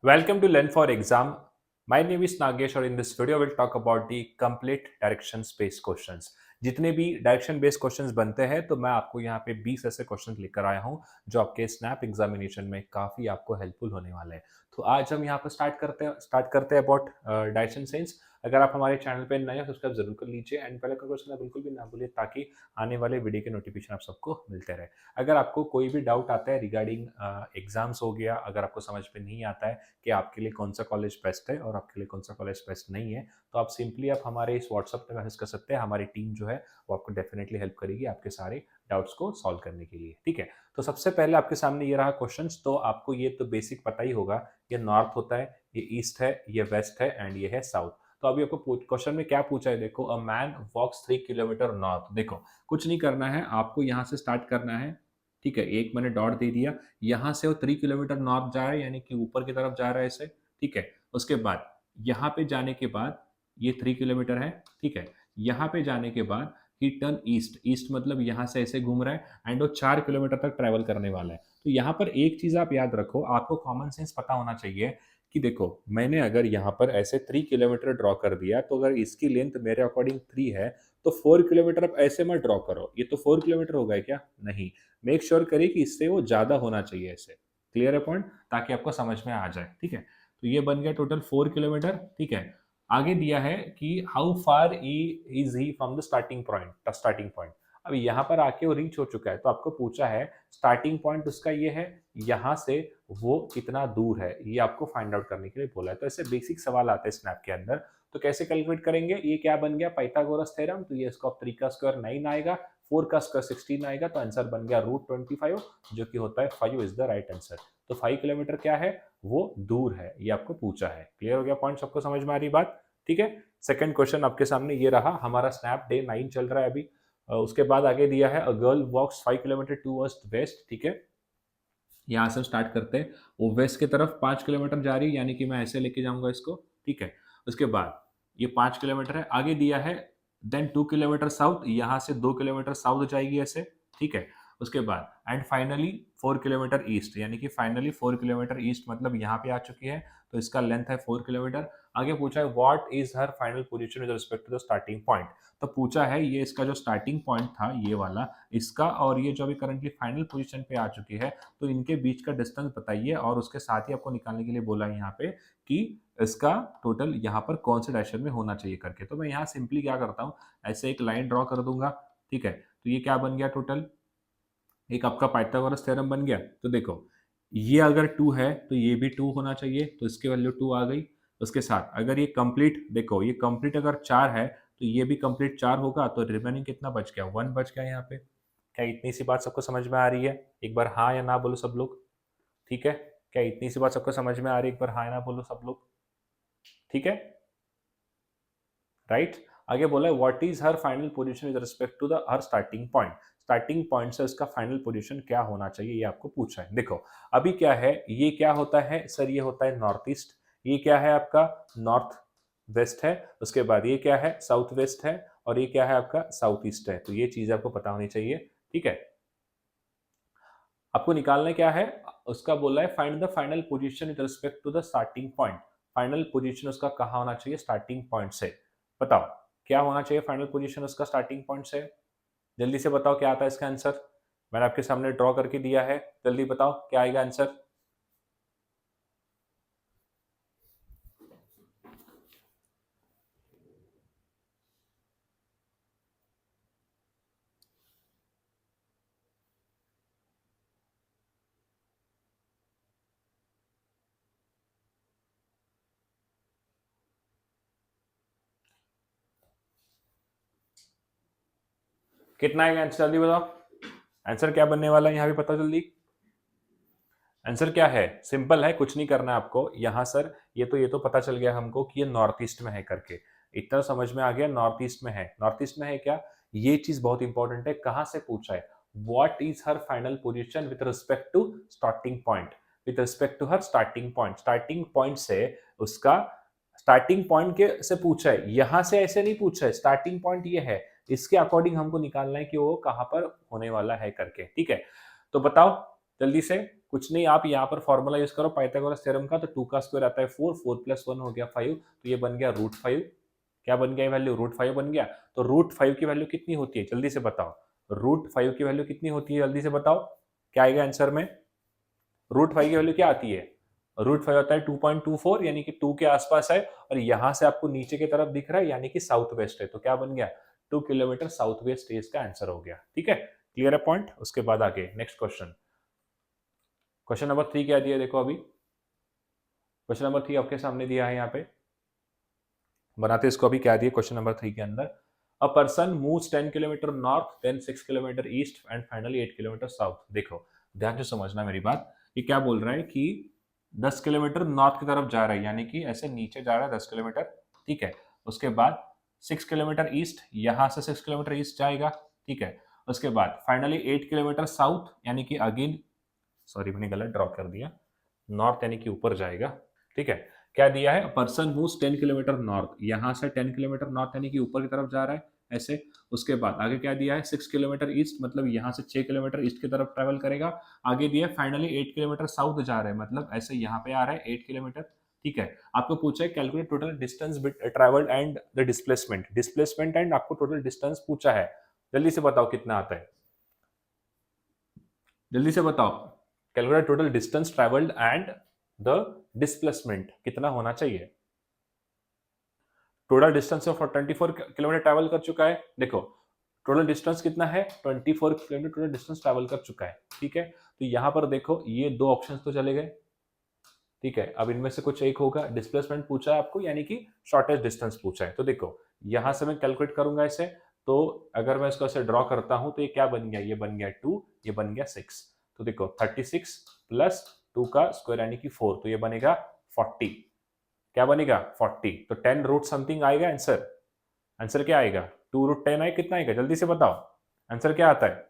Welcome to Learn for Exam. My name is Nagesh और in this video we'll talk about the complete direction based questions. जितने भी direction based questions बनते हैं तो मैं आपको यहाँ पे 20 ऐसे क्वेश्चंस लेकर आया हूँ जो आपके स्नैप एग्जामिनेशन में काफ़ी आपको हेल्पफुल होने वाले हैं। तो आज हम यहाँ पर स्टार्ट करते हैं अबाउट डायरेक्शन सेंस। अगर आप हमारे चैनल पे नए हो सब्सक्राइब जरूर कर लीजिए एंड पहले का क्वेश्चन बिल्कुल भी ना भूलिए ताकि आने वाले वीडियो के नोटिफिकेशन आप सबको मिलते रहे। अगर आपको कोई भी डाउट आता है रिगार्डिंग एग्जाम्स हो गया, अगर आपको समझ में नहीं आता है कि आपके लिए कौन सा कॉलेज बेस्ट है और आपके लिए कौन सा कॉलेज बेस्ट नहीं है, तो आप सिंपली आप हमारे इस व्हाट्सएप पे मैसेज कर सकते हैं। हमारी टीम जो है वो आपको डेफिनेटली हेल्प करेगी आपके सारे डाउट्स को सॉल्व करने के लिए। ठीक है, तो सबसे पहले आपके सामने ये रहा क्वेश्चंस। तो आपको ये तो बेसिक पता ही होगा, ये नॉर्थ होता है, ये ईस्ट है, ये वेस्ट है एंड ये है साउथ। तो अभी आपको क्वेश्चन में क्या पूछा है, देखो a man walks 3 kilometre north. देखो कुछ नहीं करना है, आपको यहाँ से स्टार्ट करना है। ठीक है, एक मैंने डॉट दे दिया, यहाँ से वो 3 किलोमीटर नॉर्थ जा रहा है यानी कि ऊपर की तरफ जा रहा है इसे। ठीक है, उसके बाद यहाँ पे जाने के बाद ये 3 किलोमीटर है। ठीक है, यहाँ पे जाने के बाद ही टर्न ईस्ट, ईस्ट मतलब यहाँ से ऐसे घूम रहा है एंड वो 4 किलोमीटर तक ट्रैवल करने वाला है। तो यहाँ पर एक चीज आप याद रखो, आपको कॉमन सेंस पता होना चाहिए कि देखो मैंने अगर यहाँ पर ऐसे 3 किलोमीटर ड्रॉ कर दिया तो अगर इसकी लेंथ मेरे अकॉर्डिंग 3 है तो 4 किलोमीटर अब ऐसे मत ड्रॉ करो। ये तो 4 किलोमीटर हो गया क्या? नहीं, मेक श्योर करिए कि इससे वो ज्यादा होना चाहिए ऐसे। क्लियर है पॉइंट? ताकि आपको समझ में आ जाए। ठीक है, तो ये बन गया टोटल 4 किलोमीटर। ठीक है, आगे दिया है कि how far is he from the starting point. अब यहाँ पर आके वो रीच हो चुका है तो आपको पूछा है स्टार्टिंग पॉइंट उसका ये है, यहाँ से वो कितना दूर है ये आपको फाइंड आउट करने के लिए बोला है। तो ऐसे बेसिक सवाल आते हैं स्नैप के अंदर। तो कैसे कैलकुलेट करेंगे, ये क्या बन गया पाइथागोरस थ्योरम। तो ये इसका 3 का स्क्वायर 9 आएगा, 4 का स्क्वायर 16 आएगा, तो आंसर बन गया √25 जो कि होता है 5 इज द राइट आंसर। तो 5 किलोमीटर क्या है, वो दूर है, ये आपको पूछा है। क्लियर हो गया पॉइंट, सबको समझ में आ रही बात? ठीक है, सेकंड क्वेश्चन आपके सामने ये रहा। हमारा स्नैप डे 9 चल रहा है अभी। उसके बाद आगे दिया है a girl walks 5 kilometre towards west. ठीक है, यहाँ से स्टार्ट करते हैं, वो वेस्ट की तरफ 5 किलोमीटर जा रही है यानी कि मैं ऐसे लेके जाऊंगा इसको। ठीक है, उसके बाद ये 5 किलोमीटर है, आगे दिया है देन 2 किलोमीटर साउथ, यहाँ से 2 किलोमीटर साउथ जाएगी ऐसे। ठीक है, उसके बाद एंड फाइनली 4 किलोमीटर ईस्ट यानी कि फाइनली 4 किलोमीटर ईस्ट मतलब यहाँ पे आ चुकी है। तो इसका लेंथ है 4 किलोमीटर। आगे पूछा है what is her final position with respect to the starting point. तो पूछा है ये इसका जो स्टार्टिंग पॉइंट था ये वाला, इसका और ये जो अभी करंटली फाइनल पोजीशन पे आ चुकी है, तो इनके बीच का डिस्टेंस बताइए और उसके साथ ही आपको निकालने के लिए बोला है यहाँ पे कि इसका टोटल यहाँ पर कौन से डायरेक्शन में होना चाहिए करके। तो मैं यहाँ सिंपली क्या करता हूँ, ऐसे एक लाइन ड्रॉ कर दूंगा। ठीक है, तो ये क्या बन गया टोटल, एक आपका पाइथागोरस थ्योरम बन गया। तो देखो ये अगर 2 है तो ये भी 2 होना चाहिए, तो इसकी वैल्यू 2 आ गई। उसके साथ अगर ये कंप्लीट, देखो ये कंप्लीट अगर 4 है तो ये भी कंप्लीट 4 होगा, तो रिमेनिंग कितना बच गया, 1 बच गया यहाँ पे। क्या इतनी सी बात सबको समझ में आ रही है? एक बार हाँ या ना बोलो सब लोग। ठीक है, क्या इतनी सी बात सबको समझ में आ रही है? एक बार हाँ या ना बोलो सब लोग। ठीक है, राइट। आगे बोला है what is her final position with respect to the her starting point. Starting point से उसका फाइनल पोजीशन क्या होना चाहिए ये आपको पूछा है। देखो अभी क्या है, ये क्या होता है सर, ये होता है नॉर्थ ईस्ट। ये क्या है आपका नॉर्थ वेस्ट है। उसके बाद ये क्या है साउथ वेस्ट है, और ये क्या है आपका साउथ ईस्ट है। तो ये चीज आपको पता होनी चाहिए। ठीक है, आपको निकालना क्या है, उसका बोला है find the final position with respect to the starting point. Final position उसका कहाँ होना चाहिए, स्टार्टिंग पॉइंट से। बताओ क्या होना चाहिए फाइनल पोजीशन उसका स्टार्टिंग पॉइंट से। जल्दी से बताओ क्या आता है इसका आंसर। मैंने आपके सामने ड्रॉ करके दिया है, जल्दी बताओ क्या आएगा आंसर। कितना आएगा आंसर, जल्दी बताओ। आंसर क्या बनने वाला है यहाँ भी बताओ जल्दी। आंसर क्या है, सिंपल है, कुछ नहीं करना है आपको यहाँ सर। ये तो पता चल गया हमको कि ये नॉर्थ ईस्ट में है करके। इतना समझ में आ गया, नॉर्थ ईस्ट में है। नॉर्थ ईस्ट में है क्या, ये चीज बहुत इंपॉर्टेंट है। कहाँ से पूछा है, what is her final position with respect to starting point. With respect to her starting point, starting point से उसका स्टार्टिंग पॉइंट के से पूछा है, यहां से ऐसे नहीं पूछा है। स्टार्टिंग पॉइंट ये है, इसके अकॉर्डिंग हमको निकालना है कि वो कहां पर होने वाला है करके। ठीक है, तो बताओ जल्दी से। कुछ नहीं, आप यहाँ पर फॉर्मूला यूज करो पाइथागोरस थ्योरम का, तो 2 का स्क्वायर आता है 4, 4 प्लस 1 हो गया 5, तो ये बन गया √5। क्या बन गया वैल्यू? √5 बन गया। तो √5 की वैल्यू कितनी होती है जल्दी से बताओ? √5 की वैल्यू कितनी होती है जल्दी से बताओ? क्या आएगा आंसर में? √5 की वैल्यू क्या आती है? √5 होता है 2.24, यानी कि 2 के आसपास है, और यहां से आपको नीचे की तरफ दिख रहा है यानी कि साउथ वेस्ट है, तो क्या बन गया? 2 किलोमीटर साउथ वेस्ट इसका आंसर हो गया। ठीक है, क्लियर है पॉइंट? उसके बाद आगे नेक्स्ट क्वेश्चन। क्वेश्चन नंबर 3 क्या दिया देखो अभी। क्वेश्चन नंबर 3 आपके सामने दिया है, यहाँ पे बनाते इसको अभी। क्या दिया क्वेश्चन नंबर 3 के अंदर? A person moves 10 kilometre north, then 6 kilometre east and finally 8 kilometre south. देखो ध्यान से समझना मेरी बात। ये क्या बोल रहा है कि 10 किलोमीटर नॉर्थ की तरफ जा रहा है, यानी कि ऐसे नीचे जा रहा है 10 किलोमीटर। ठीक है, उसके बाद 6 किलोमीटर ईस्ट, यहां से 6 किलोमीटर ईस्ट जाएगा। ठीक है, उसके बाद फाइनली 8 किलोमीटर साउथ, यानी कि अगेन, सॉरी मैंने गलत ड्रॉ कर दिया, नॉर्थ यानी कि ऊपर जाएगा। ठीक है, क्या दिया है? पर्सन मूव्स 10 किलोमीटर नॉर्थ, यहां से 10 किलोमीटर नॉर्थ यानी कि ऊपर की तरफ जा रहा है ऐसे। उसके बाद आगे क्या दिया है? 6 किलोमीटर ईस्ट, मतलब यहां से 6 किलोमीटर ईस्ट की तरफ ट्रेवल करेगा। आगे दिया है फाइनली 8 किलोमीटर साउथ जा रहा है, मतलब ऐसे यहाँ पे आ रहा है 8 किलोमीटर। ठीक है, आपको पूछा है calculate total distance travelled and the displacement, displacement and आपको टोटल डिस्टेंस पूछा है। जल्दी से बताओ कितना आता है, जल्दी से बताओ। Calculate total distance travelled and the displacement कितना होना चाहिए? Total distance of 24 kilometre travel कर चुका है। देखो टोटल डिस्टेंस कितना है? 24 किलोमीटर टोटल डिस्टेंस ट्रैवल कर चुका है। ठीक है, तो यहां पर देखो ये दो ऑप्शन तो चले गए। ठीक है, अब इनमें से कुछ एक होगा। डिस्प्लेसमेंट पूछा है आपको, यानी कि शॉर्टेस्ट डिस्टेंस पूछा है। तो देखो यहां से मैं कैलकुलेट करूंगा इसे, तो अगर मैं इसको ऐसे ड्रॉ करता हूं तो ये क्या बन गया? ये बन गया 2, ये बन गया 6। तो देखो 36 प्लस 2 का स्क्वायर यानी कि 4, तो ये बनेगा 40। क्या बनेगा? 40। तो 10 रूट समथिंग आएगा आंसर। आंसर क्या आएगा? 2 रूट 10 आएगा, कितना आएगा जल्दी से बताओ? आंसर क्या आता है?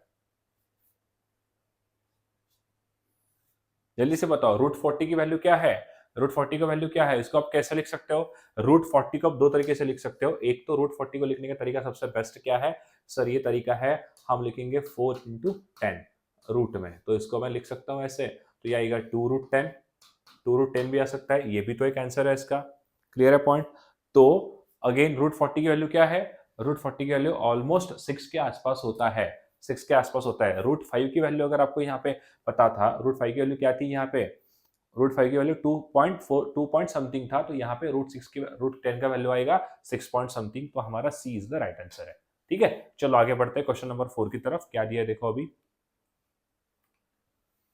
जल्दी से बताओ, √40 की वैल्यू क्या है? √40 का वैल्यू क्या है? इसको आप कैसे लिख सकते हो? √40 को आप दो तरीके से लिख सकते हो। एक तो √40 को लिखने का तरीका सबसे बेस्ट क्या है सर? ये तरीका है, हम लिखेंगे 4 इंटू 10 रूट में, तो इसको मैं लिख सकता हूं ऐसे, तो ये आएगा 2 √10। 2 √10 भी आ सकता है, ये भी तो एक आंसर है इसका। क्लियर है पॉइंट? तो अगेन √40 की वैल्यू क्या है? √40 की वैल्यू ऑलमोस्ट 6 के आसपास होता है। 6 के आसपास होता है। √5 की वैल्यू अगर आपको यहाँ पे पता था, √5 की वैल्यू क्या थी यहाँ पे? √5 की वैल्यू 2.4, 2 पॉइंट समथिंग था, तो यहाँ पे √6 की √10 का वैल्यू आएगा 6 पॉइंट समथिंग, तो हमारा सी इज द राइट आंसर है। ठीक है, चलो आगे बढ़ते हैं क्वेश्चन नंबर 4 की तरफ। क्या दिया है देखो अभी।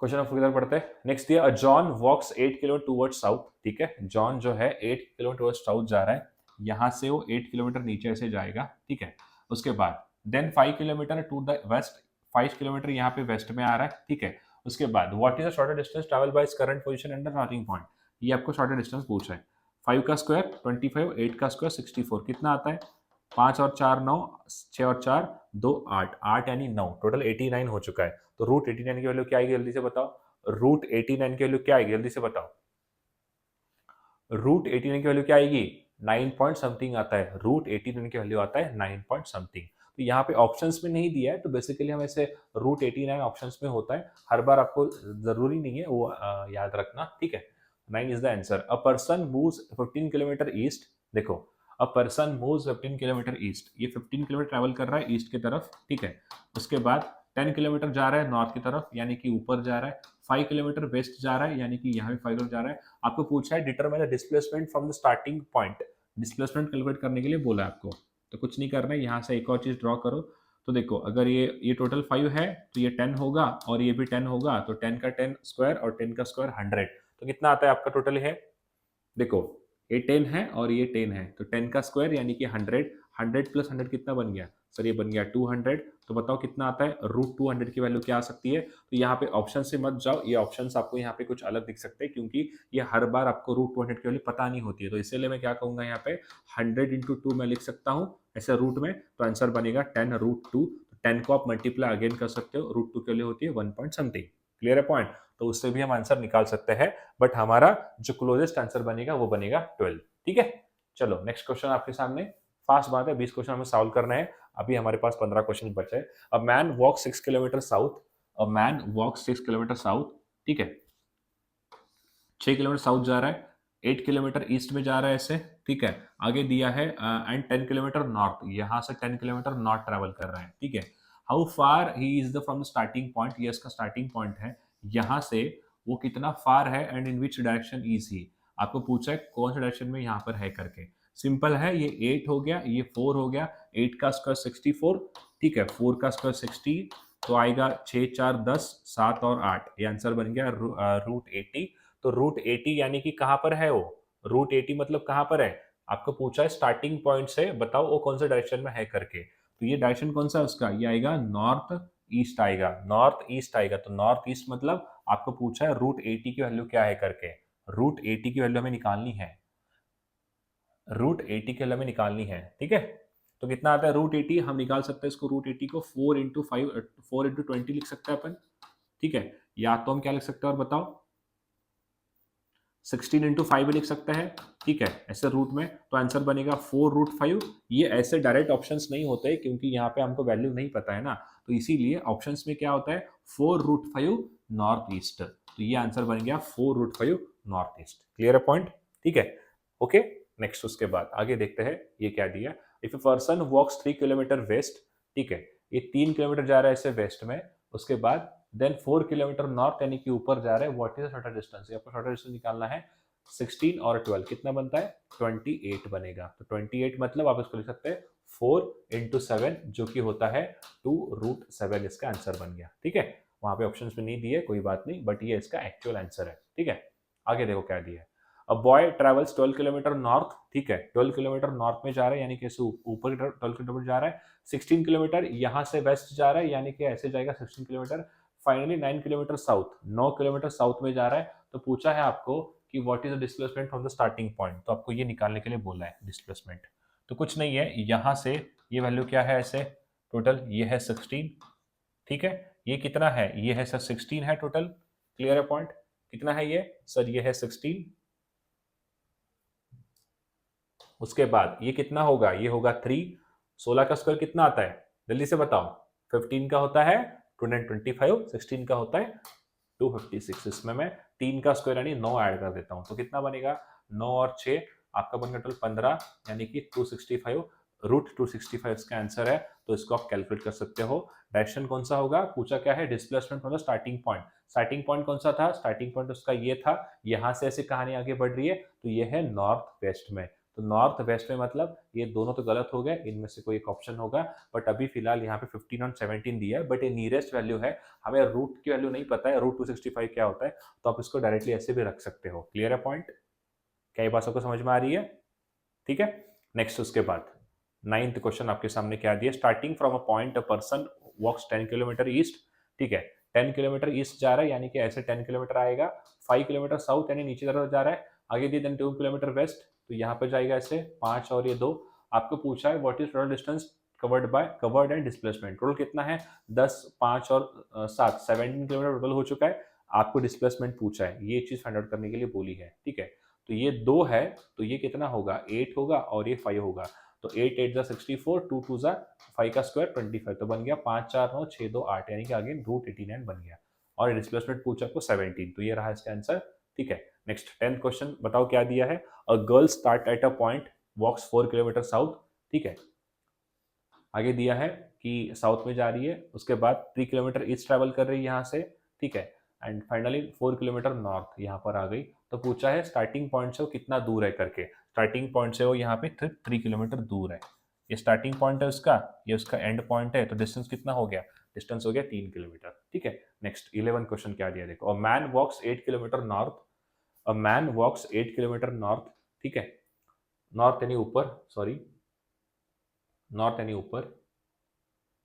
क्वेश्चन नंबर 4 की तरफ बढ़ते हैं। नेक्स्ट दिया, जॉन वॉक्स 8 किलोमीटर टूवर्ड्स साउथ। ठीक है, जॉन जो है 8 किलोमीटर टूवर्ड्स साउथ जा रहा है, यहाँ से वो 8 किलोमीटर नीचे से जाएगा। ठीक है, उसके बाद then 5 kilometre to the west, 5 kilometre यहाँ पे वेस्ट में आ रहा है। ठीक है, उसके बाद what is the shorter distance travel by current position and the starting point. ये आपको शॉर्टर डिस्टेंस पूछा है। 5 का स्क्वायर 25, 8 का स्क्वायर 64, कितना आता है? 5 और 4 9, 6 और 4 2 8, 8 यानी 9, टोटल 89 हो चुका है। तो √89 की वैल्यू क्या आएगी जल्दी से बताओ? √89 की वैल्यू क्या आएगी जल्दी से बताओ? √89 की वैल्यू क्या आएगी? 9 पॉइंट समथिंग आता है। √89 की वैल्यू आता है 9 पॉइंट समथिंग। तो यहाँ पे ऑप्शंस में नहीं दिया है, तो बेसिकली हम ऐसे √89 ऑप्शंस में होता है, हर बार आपको जरूरी नहीं है वो याद रखना। ठीक है, 9 is the answer. A person moves 15 kilometre east. देखो a person moves 15 kilometre east, ये 15 किलोमीटर ट्रैवल कर रहा है ईस्ट की तरफ। ठीक है, उसके बाद 10 किलोमीटर जा रहा है नॉर्थ की तरफ, यानी कि ऊपर जा रहा है। 5 किलोमीटर वेस्ट जा रहा है, यानी कि यहाँ भी 5 किलोमीटर जा रहा है। आपको पूछा है determine the displacement from the starting point. Displacement calculate करने के लिए बोला है आपको, तो कुछ नहीं करना है, यहाँ से एक और चीज ड्रॉ करो। तो देखो अगर ये टोटल 5 है, तो ये 10 होगा और ये भी 10 होगा, तो 10 का 10 स्क्वायर और 10 का स्क्वायर 100, तो कितना आता है आपका टोटल है? देखो ये 10 है और ये 10 है, तो 10 का स्क्वायर यानी कि 100, 100 प्लस 100 कितना बन गया सर? ये बन गया 200। तो बताओ कितना आता है? √200 की वैल्यू क्या आ सकती है? तो यहाँ पे ऑप्शन से मत जाओ, ये ऑप्शंस आपको यहाँ पे कुछ अलग दिख सकते हैं, क्योंकि ये हर बार आपको √200 की वैल्यू पता नहीं होती है, तो इसीलिए मैं क्या कहूंगा यहाँ पे 100 इंटू 2 मैं लिख सकता हूँ ऐसे रूट में, तो आंसर बनेगा 10 √2। 10 को आप मल्टीप्लाई अगेन कर सकते हो, √2 के लिए होती है 1 पॉइंट समथिंग। क्लियर है पॉइंट? तो उससे भी हम आंसर निकाल सकते हैं, बट हमारा जो क्लोजेस्ट आंसर बनेगा वो बनेगा 12। ठीक है, चलो नेक्स्ट क्वेश्चन आपके सामने। फास्ट बात है, 20 क्वेश्चन हमें सॉल्व करना है, अभी हमारे पास 15 क्वेश्चन बचे हैं। A man walk 6 kilometre south, a man walk 6 kilometre south ठीक है, 6 किलोमीटर साउथ जा रहा है, 8 किलोमीटर ईस्ट में जा रहा है ऐसे, ठीक है। आगे दिया है एंड 10 किलोमीटर नॉर्थ, यहाँ से 10 किलोमीटर नॉर्थ ट्रेवल कर रहा है, ठीक है। How far he is the from the starting point, ये इसका स्टार्टिंग पॉइंट है, यहाँ से वो कितना फार है and in which direction is he, आपको पूछा है कौन से डायरेक्शन में यहाँ पर है करके। सिंपल है, ये 8 हो गया, ये 4 हो गया, 8 का स्क्वायर 64, ठीक है, 4 का स्क्वायर 60, तो आएगा 6 4 10 7 और 8, ये आंसर बन गया रूट 80। तो रूट 80 यानी कि कहाँ पर है वो, रूट 80 मतलब कहाँ पर है, आपको पूछा है स्टार्टिंग पॉइंट से बताओ वो कौन से डायरेक्शन में है करके। तो ये डायरेक्शन कौन सा है उसका, ये आएगा नॉर्थ ईस्ट आएगा, नॉर्थ ईस्ट आएगा। तो नॉर्थ ईस्ट मतलब आपको पूछा है रूट 80 की वैल्यू क्या है करके, रूट 80 की वैल्यू हमें निकालनी है, रूट 80 की वैल्यू हमें निकालनी है, ठीक है। तो कितना आता है रूट 80, हम निकाल सकते हैं इसको, रूट 80 को 4 into 20 लिख सकते हैं अपन, ठीक है। या तो हम क्या लिख सकते हैं और बताओ, 16 into 5 भी लिख सकते हैं, ठीक है, ऐसे रूट में। तो आंसर बनेगा 4 √5। ये ऐसे डायरेक्ट ऑप्शंस नहीं होते क्योंकि यहाँ पे हमको वैल्यू नहीं पता है ना, तो इसीलिए ऑप्शंस में क्या होता है 4 √5 नॉर्थ ईस्ट। तो ये आंसर बन गया 4 √5 नॉर्थ ईस्ट। क्लियर है पॉइंट, ठीक है, ओके। नेक्स्ट उसके बाद आगे देखते हैं ये क्या दिया। If a person walks 3 kilometre west, ठीक है, ये 3 किलोमीटर जा रहा है ऐसे वेस्ट में, उसके बाद देन 4 किलोमीटर नॉर्थ यानी कि ऊपर जा रहा है, व्हाट इज शॉर्टर डिस्टेंस, आपको शॉर्टर डिस्टेंस निकालना है। 16 और 12 कितना बनता है, 28 बनेगा। तो 28 मतलब आप इसको लिख सकते हैं 4 into 7 जो कि होता है 2 √7, इसका आंसर बन गया, ठीक है। वहां पे ऑप्शंस में नहीं दिए, कोई बात नहीं, बट ये इसका एक्चुअल आंसर है, ठीक है। आगे देखो क्या दिया है। A boy travels 12 kilometre north, ठीक है, 12 किलोमीटर नॉर्थ में जा रहा है यानी कि ऐसे ऊपर 12 किलोमीटर जा रहा है। 16 किलोमीटर यहाँ से वेस्ट जा रहा है यानी कि ऐसे जाएगा 16 kilometre. Finally 9 kilometre south, 9 kilometre south में जा रहा है। तो पूछा है आपको कि what is the displacement from the starting point, तो आपको ये निकालने के लिए बोला है डिस्प्लेसमेंट। तो कुछ नहीं है, यहाँ से ये वैल्यू क्या है ऐसे, टोटल ये है 16, ठीक है। ये कितना है, ये है सर 16 है टोटल। क्लियर है पॉइंट, कितना है ये सर, ये है 16। उसके बाद ये कितना होगा, ये होगा 3। 16 का स्क्वायर कितना आता है, जल्दी से बताओ। 15 का होता है 225, 16 का होता है 256। इसमें मैं 3 का स्क्वायर यानी 9 ऐड कर देता हूं, तो कितना बनेगा 9 और 6 आपका बनेगा टोटल 15 यानी कि 265, √265 इसका आंसर है। तो इसको आप कैलकुलेट कर सकते हो। डायरेक्शन कौन सा होगा, पूछा क्या है displacement from the starting point. Starting point कौन सा था, स्टार्टिंग पॉइंट उसका ये था, यहां से ऐसे कहानी आगे बढ़ रही है, तो ये है नॉर्थ वेस्ट में। तो नॉर्थ वेस्ट में मतलब ये दोनों तो गलत हो गए, इनमें से कोई एक ऑप्शन होगा। बट अभी फिलहाल यहाँ पे 15 और 17 दिया है, बट ये नियरेस्ट वैल्यू है, हमें रूट की वैल्यू नहीं पता है, √265 क्या होता है, तो आप इसको डायरेक्टली ऐसे भी रख सकते हो। क्लियर है पॉइंट, क्या ये बात सबको समझ में आ रही है, ठीक है। नेक्स्ट उसके बाद 9th क्वेश्चन आपके सामने क्या दिया, starting from a point a person walks 10 kilometre east, ठीक है, 10 किलोमीटर ईस्ट जा रहा है यानी कि ऐसे 10 किलोमीटर आएगा। 5 किलोमीटर साउथ यानी नीचे तरफ जा रहा है, आगे दी देन 2 किलोमीटर वेस्ट, तो यहाँ पे जाएगा ऐसे 5 और ये 2। आपको पूछा है what is total distance covered and displacement, total कितना है 10 5 और 7 17 किलोमीटर टोटल हो चुका है। आपको डिस्प्लेसमेंट पूछा है, ये चीज फाइंड आउट करने के लिए बोली है, ठीक है। तो ये 2 है, तो ये कितना होगा 8 होगा और ये 5 होगा। तो 8 8 64, 2 2 5 का स्क्वायर 25, तो बन गया 5 4 9 6 2 8 यानी कि अगेन √89 बन गया। और डिस्प्लेसमेंट पूछा आपको 17, तो ये रहा इसका आंसर, ठीक है। नेक्स्ट 10th क्वेश्चन बताओ क्या दिया है, a girl start at a point walks 4 kilometre south, ठीक है। आगे दिया है कि साउथ में जा रही है, उसके बाद 3 किलोमीटर ईस्ट ट्रैवल कर रही है यहाँ से, ठीक है, एंड फाइनली 4 किलोमीटर नॉर्थ यहाँ पर आ गई। तो पूछा है स्टार्टिंग पॉइंट से वो कितना दूर है करके, स्टार्टिंग पॉइंट से वो यहाँ पे 3 किलोमीटर दूर है। ये स्टार्टिंग पॉइंट है उसका, ये उसका एंड पॉइंट है, तो डिस्टेंस कितना हो गया, डिस्टेंस हो गया 3 किलोमीटर, ठीक है। नेक्स्ट 11 क्वेश्चन क्या दिया देखो, a man walks 8 kilometre north, a man walks 8 kilometre north, ठीक है, नॉर्थ यानी ऊपर, सॉरी, नॉर्थ यानी ऊपर,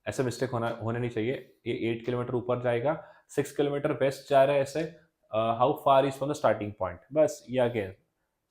ऐसे मिस्टेक होने नहीं चाहिए। ये 8 किलोमीटर ऊपर जाएगा, 6 किलोमीटर वेस्ट जा रहा है ऐसे। How far is from the starting point, बस ये अगेन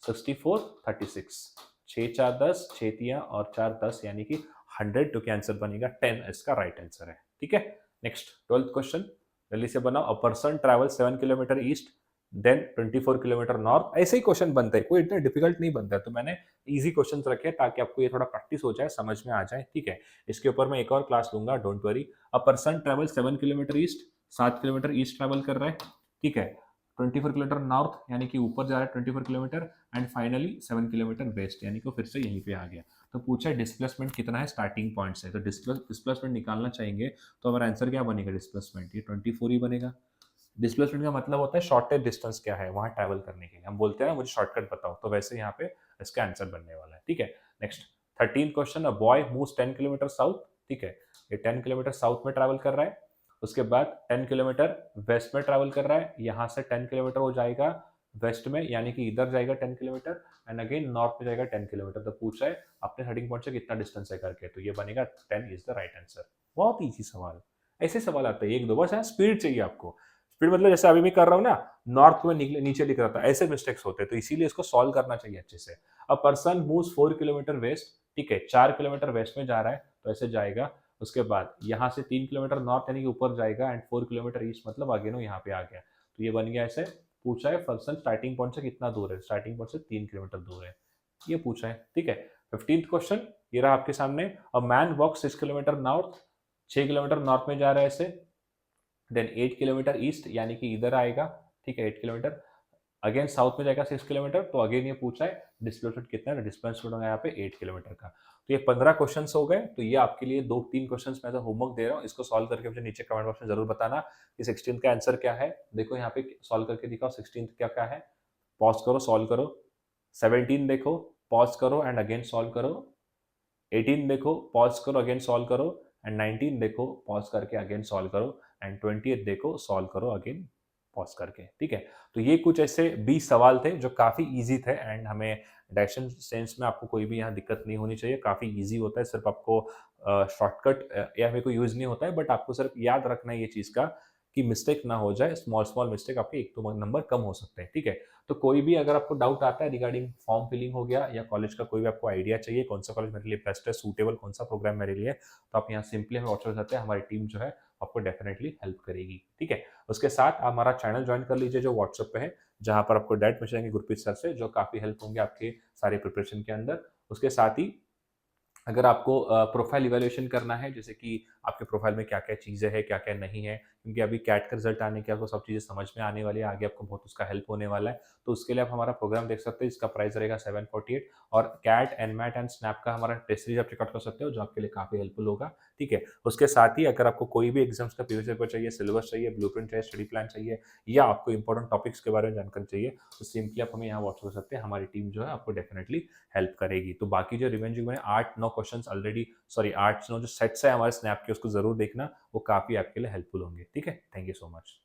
64 36, 6 4 10, 6 तिया और 4 10 यानी कि 100, जो कि आंसर बनेगा 10 इसका राइट आंसर है, ठीक है। नेक्स्ट 12th क्वेश्चन जल्दी से बनाओ, a person travel 7 kilometre east then 24 kilometre north. ऐसे ही क्वेश्चन बनते हैं, कोई इतना डिफिकल्ट नहीं बनता है, तो मैंने इजी क्वेश्चंस रखे ताकि आपको ये थोड़ा प्रैक्टिस हो जाए, समझ में आ जाए, ठीक है। इसके ऊपर मैं एक और क्लास लूंगा, don't worry. A person travel 7 kilometre east, 7 kilometre east travel कर रहा है, ठीक है। 24 किलोमीटर नॉर्थ यानी कि ऊपर जा रहा है 24 kilometre, and finally 7 kilometre west यानी कि वो फिर से यहीं पे आ गया। तो पूछा है डिस्प्लेसमेंट कितना है स्टार्टिंग पॉइंट से, तो डिस्प्लेसमेंट निकालना चाहेंगे तो हमारा आंसर क्या बनेगा, डिस्प्लेसमेंट ये 24 ही बनेगा। डिस्प्लेसमेंट का मतलब होता है शॉर्टेस्ट डिस्टेंस क्या है वहां ट्रैवल करने के लिए, हम बोलते हैं ना मुझे शॉर्टकट बताओ, तो वैसे यहाँ पे इसका आंसर बनने वाला है। ठीक है। Next 13 question, a boy moves 10 kilometre south. ठीक है, ये 10 किलोमीटर साउथ में ट्रैवल कर रहा है, उसके बाद 10 किलोमीटर वेस्ट में ट्रैवल कर रहा है, यहाँ से 10 किलोमीटर वो जाएगा वेस्ट में यानी कि इधर जाएगा 10 किलोमीटर, एंड अगेन नॉर्थ में जाएगा 10 किलोमीटर। तो पूछा है अपने स्टार्टिंग पॉइंट से कितना डिस्टेंस है करके, तो ये बनेगा 10 इज द राइट आंसर। बहुत इजी सवाल, ऐसे सवाल आते हैं एक दो, बस यहाँ स्पीड चाहिए आपको। स्पीड मतलब जैसे अभी मैं कर रहा हूँ ना, नॉर्थ में नीचे लिख रहा था, ऐसे मिस्टेक्स होते हैं, तो इसीलिए इसको सॉल्व करना चाहिए अच्छे से। अ पर्सन मूव्स 4 किलोमीटर वेस्ट, ठीक है 4 किलोमीटर वेस्ट में जा रहा है तो ऐसे जाएगा, उसके बाद यहाँ से 3 किलोमीटर नॉर्थ यानी कि ऊपर जाएगा, एंड 4 किलोमीटर ईस्ट मतलब आगे नो यहाँ पे आ गया, तो ये बन गया ऐसे। पूछा है पर्सन स्टार्टिंग पॉइंट से कितना दूर है, स्टार्टिंग पॉइंट से 3 किलोमीटर दूर है, ये पूछा है। ठीक है। 15th क्वेश्चन ये रहा आपके सामने, a man walk 6 kilometre north, 6 kilometre north में जा रहा है ऐसे, देन 8 किलोमीटर ईस्ट यानी कि इधर आएगा, ठीक है 8 किलोमीटर, अगेन साउथ में जाएगा 6 किलोमीटर, तो अगेन ये पूछा है डिस्प्लेसमेंट कितना है, डिस्प्लेसमेंट होगा यहाँ पे 8 किलोमीटर का। तो ये 15 क्वेश्चन हो गए, तो ये आपके लिए 2-3 क्वेश्चन मैं होमवर्क दे रहा हूँ, इसको सॉल्व करके मुझे नीचे कमेंट बॉक्स में जरूर बताना कि 16 का आंसर क्या है। देखो यहाँ पे सॉल्व करके दिखाओ 16 क्या क्या है, पॉज करो सॉल्व करो। 17 देखो, पॉज करो एंड अगेन सॉल्व करो। 18 देखो, पॉज करो अगेन सॉल्व करो, एंड 19 देखो, पॉज करके अगेन सॉल्व करो, एंड 20 देखो, सॉल्व करो अगेन पॉज करके। ठीक है। तो ये कुछ ऐसे 20 सवाल थे जो काफ़ी इजी थे, एंड हमें डायरेक्शन सेंस में आपको कोई भी यहाँ दिक्कत नहीं होनी चाहिए, काफ़ी इजी होता है, सिर्फ आपको शॉर्टकट या फिर कोई यूज़ नहीं होता है, बट आपको सिर्फ याद रखना है ये चीज़ का कि मिस्टेक ना हो जाए, स्मॉल स्मॉल मिस्टेक आपके एक दो नंबर कम हो सकते हैं। ठीक है। तो कोई भी अगर आपको डाउट आता है रिगार्डिंग फॉर्म फिलिंग हो गया या कॉलेज का कोई भी आपको आइडिया चाहिए कौन सा कॉलेज मेरे लिए बेस्ट है, सूटेबल कौन सा प्रोग्राम मेरे लिए, तो आप यहाँ सिंपली हमें व्हाट्सएप करते हैं, हमारी टीम जो है आपको डेफिनेटली हेल्प करेगी। ठीक है। उसके साथ आप हमारा चैनल ज्वाइन कर लीजिए जो व्हाट्सएप पे है, जहाँ पर आपको डायरेक्ट मैसेज आएंगे गुरप्रीत सर से, जो काफ़ी हेल्प होंगे आपके सारे प्रिपरेशन के अंदर। उसके साथ ही अगर आपको प्रोफाइल इवैल्यूएशन करना है, जैसे कि आपके प्रोफाइल में क्या-क्या चीज़ें हैं, क्या-क्या नहीं है, क्योंकि अभी कैट का रिजल्ट आने के आपको सब चीज़ें समझ में आने वाली है, आगे आपको बहुत उसका हेल्प होने वाला है। तो उसके लिए आप हमारा प्रोग्राम देख सकते हैं, इसका प्राइस रहेगा 748, और कैट, एनमैट एंड स्नैप का हमारा टेस्ट सीरीज आप चेकआउट कर सकते हो, जो आपके लिए काफ़ी हेल्पफुल होगा। ठीक है। उसके साथ ही अगर आपको कोई भी एग्जाम्स का प्रीवियस पेपर चाहिए, सिलेबस चाहिए, ब्लूप्रिंट चाहिए, स्टडी प्लान चाहिए, या आपको इंपॉर्टेंट टॉपिक्स के बारे में जानकारी चाहिए, तो सिंपली आप हमें यहाँ व्हाट्सएप कर सकते हैं, हमारी टीम जो है आपको डेफिनेटली हेल्प करेगी। तो बाकी जो रिमेनिंग में 8-9 क्वेश्चंस ऑलरेडी, सॉरी 8-9 जो सेट्स है हमारे स्नैप के, उसको जरूर देखना, वो काफ़ी आपके लिए हेल्पफुल होंगे। ठीक है। Thank you so much.